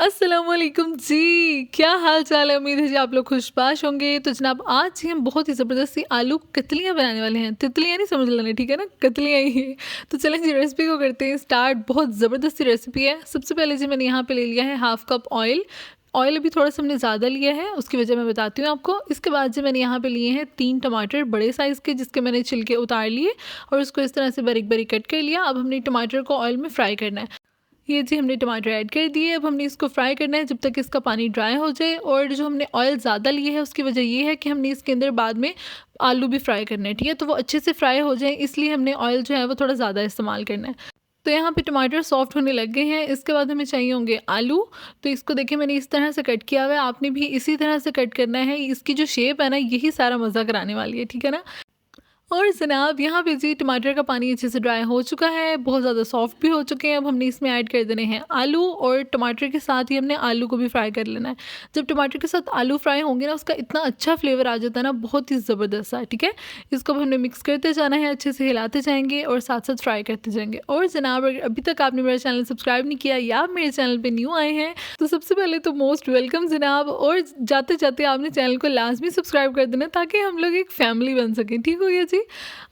अस्सलामुअलैकुम जी, क्या हाल चाल है। उम्मीद है जी आप लोग खुशबाश होंगे। तो जनाब आज ही हम बहुत ही ज़बरदस्ती आलू कतलियाँ बनाने वाले हैं। तितलियाँ नहीं समझ लेना, ठीक है ना, कतलियाँ ही हैं। तो चलें जी रेसिपी को करते हैं स्टार्ट। बहुत ज़बरदस्ती रेसिपी है। सबसे पहले जी मैंने यहाँ पे ले लिया है हाफ़ कप ऑयल। ऑयल अभी थोड़ा सा हमने ज़्यादा लिया है, उसकी वजह मैं बताती हूँ आपको। इसके बाद जी मैंने यहाँ पे लिए हैं 3 टमाटर बड़े साइज़ के, जिसके मैंने छिलके उतार लिए और उसको इस तरह से बारीक बारीक कट कर लिया। अब हमने टमाटर को ऑयल में फ्राई करना है। ये जी हमने टमाटर ऐड कर दिए। अब हमने इसको फ्राई करना है जब तक इसका पानी ड्राई हो जाए। और जो हमने ऑयल ज़्यादा लिए है उसकी वजह ये है कि हमने इसके अंदर बाद में आलू भी फ्राई करना है, ठीक है। तो वो अच्छे से फ्राई हो जाए, इसलिए हमने ऑयल जो है वो थोड़ा ज़्यादा इस्तेमाल करना है। तो यहाँ पे टमाटर सॉफ्ट होने लग गए हैं। इसके बाद हमें चाहिए होंगे आलू। तो इसको देखिए मैंने इस तरह से कट किया हुआ है, आपने भी इसी तरह से कट करना है। इसकी जो शेप है ना, यही सारा मज़ा कराने वाली है, ठीक है ना। और जनाब यहाँ पे जी टमाटर का पानी अच्छे से ड्राई हो चुका है, बहुत ज़्यादा सॉफ्ट भी हो चुके हैं। अब हमने इसमें ऐड कर देने हैं आलू, और टमाटर के साथ ही हमने आलू को भी फ्राई कर लेना है। जब टमाटर के साथ आलू फ्राई होंगे ना, उसका इतना अच्छा फ्लेवर आ जाता है ना, बहुत ही ज़बरदस्त सा, ठीक है। इसको अब हमने मिक्स करते जाना है, अच्छे से हिलाते जाएंगे और साथ साथ फ्राई करते जाएंगे। और जनाब अगर अभी तक आपने मेरा चैनल सब्सक्राइब नहीं किया या मेरे चैनल पर न्यू आए हैं तो सबसे पहले तो मोस्ट वेलकम जनाब। और जाते जाते आपने चैनल को लाजमी सब्सक्राइब कर देना ताकि हम लोग एक फैमिली बन सकें, ठीक हो गया जी।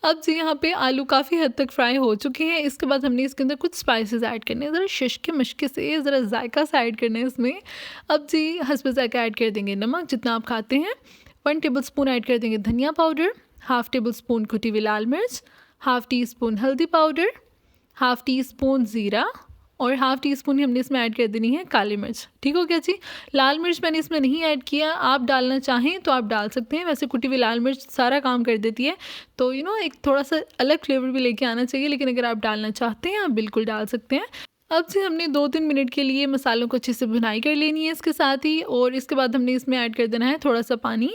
अब जी यहाँ पे आलू काफ़ी हद तक फ्राई हो चुके हैं। इसके बाद हमने इसके अंदर कुछ स्पाइसेस ऐड करने हैं, ज़रा शशके मशके से ज़रा जायका सा ऐड करना है इसमें। अब जी हस्बे जायका ऐड कर देंगे नमक जितना आप खाते हैं। 1 टेबल स्पून ऐड कर देंगे धनिया पाउडर, हाफ़ टेबल स्पून कुटी हुई लाल मिर्च, हाफ़ टी स्पून हल्दी पाउडर, हाफ़ टी स्पून ज़ीरा और हाफ़ टी स्पून ही हमने इसमें ऐड कर देनी है काली मिर्च, ठीक हो गया जी। लाल मिर्च मैंने इसमें नहीं ऐड किया, आप डालना चाहें तो आप डाल सकते हैं। वैसे कुटी हुई लाल मिर्च सारा काम कर देती है, तो एक थोड़ा सा अलग फ्लेवर भी लेके आना चाहिए, लेकिन अगर आप डालना चाहते हैं आप बिल्कुल डाल सकते हैं। अब से हमने 2-3 मिनट के लिए मसालों को अच्छे से भुनाई कर लेनी है इसके साथ ही। और इसके बाद हमने इसमें ऐड कर देना है थोड़ा सा पानी,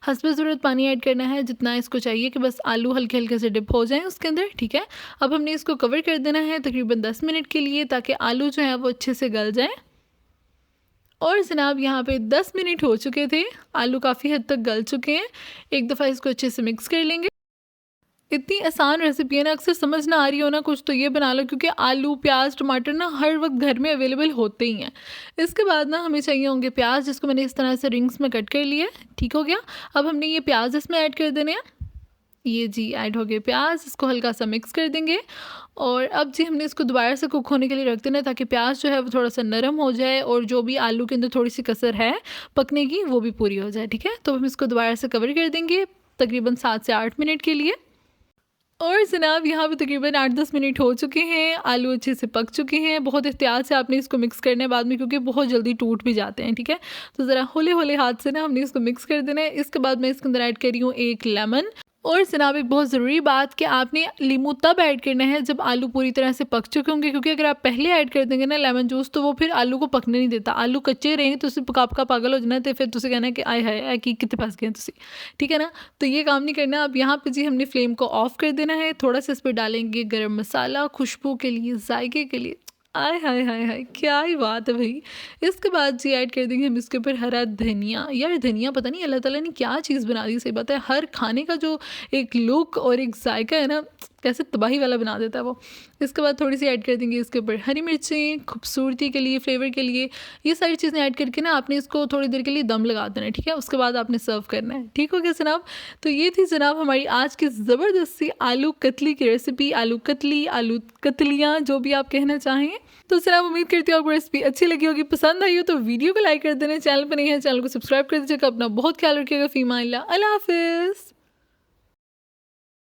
हस्बे ज़रूरत पानी ऐड करना है जितना इसको चाहिए कि बस आलू हल्के हल्के से डिप हो जाएं उसके अंदर, ठीक है। अब हमने इसको कवर कर देना है तकरीबन 10 मिनट के लिए, ताकि आलू जो है वो अच्छे से गल जाए। और जनाब यहाँ पे 10 मिनट हो चुके थे, आलू काफ़ी हद तक गल चुके हैं। एक दफ़ा इसको अच्छे से मिक्स कर लेंगे। इतनी आसान रेसिपी है ना, अक्सर समझ ना आ रही हो ना कुछ तो ये बना लो, क्योंकि आलू प्याज टमाटर ना हर वक्त घर में अवेलेबल होते ही हैं। इसके बाद ना हमें चाहिए होंगे प्याज, जिसको मैंने इस तरह से रिंग्स में कट कर लिया है, ठीक हो गया। अब हमने ये प्याज इसमें ऐड कर देने हैं। ये जी ऐड हो गए प्याज, इसको हल्का सा मिक्स कर देंगे। और अब जी हमने इसको दोबारा से कुक होने के लिए रख देना है, ताकि प्याज जो है वो थोड़ा सा नरम हो जाए और जो भी आलू के अंदर थोड़ी सी कसर है पकने की वो भी पूरी हो जाए, ठीक है। तो हम इसको दोबारा से कवर कर देंगे तकरीबन 7 से 8 मिनट के लिए। और जनाब यहाँ पे तकरीबन 8-10 मिनट हो चुके हैं, आलू अच्छे से पक चुके हैं। बहुत एहतियात से आपने इसको मिक्स करना है बाद में, क्योंकि बहुत जल्दी टूट भी जाते हैं, ठीक है। तो ज़रा होले होले हाथ से ना हमने इसको मिक्स कर देना है। इसके बाद मैं इसके अंदर ऐड कर रही हूँ 1 लेमन। और जनाब एक बहुत ज़रूरी बात कि आपने नींबू तब ऐड करना है जब आलू पूरी तरह से पक चुके होंगे, क्योंकि अगर आप पहले ऐड कर देंगे ना लेमन जूस, तो वो फिर आलू को पकने नहीं देता। आलू कच्चे रहेंगे तो उसे पका पका पागल हो जाना, तो फिर तुझे कहना है कि आय हाय कि कितने फंस गए तुसी, ठीक है ना। तो ये काम नहीं करना। अब यहाँ पे जी हमने फ्लेम को ऑफ कर देना है। थोड़ा सा इस पर डालेंगे गरम मसाला खुशबू के लिए, जायके के लिए। आय हाय हाय हाय क्या ही बात है भाई। इसके बाद जी ऐड कर देंगे हम इसके ऊपर हरा धनिया। यार धनिया पता नहीं अल्लाह ताला ने क्या चीज़ बना दी, सही बात है। हर खाने का जो एक लुक और एक जायका है ना, कैसे तबाही वाला बना देता है वो। इसके बाद थोड़ी सी ऐड कर देंगे इसके ऊपर हरी मिर्चें, खूबसूरती के लिए, फ्लेवर के लिए। ये सारी चीज़ें ऐड करके ना आपने इसको थोड़ी देर के लिए दम लगा देना है, ठीक है। उसके बाद आपने सर्व करना है, ठीक हो गया जनाब। तो ये थी जनाब हमारी आज की ज़बरदस्त सी आलू कतली की रेसिपी। आलू कतली, आलू कतलियाँ, जो भी आप कहना चाहें। तो जनाब उम्मीद करती हूँ आपको रेसिपी अच्छी लगी होगी, पसंद आई हो तो वीडियो को लाइक कर देना, चैनल पर नहीं है चैनल को सब्सक्राइब कर दीजिएगा। अपना बहुत ख्याल रखिएगा। फ़ीमा अल्लाह हाफिज़।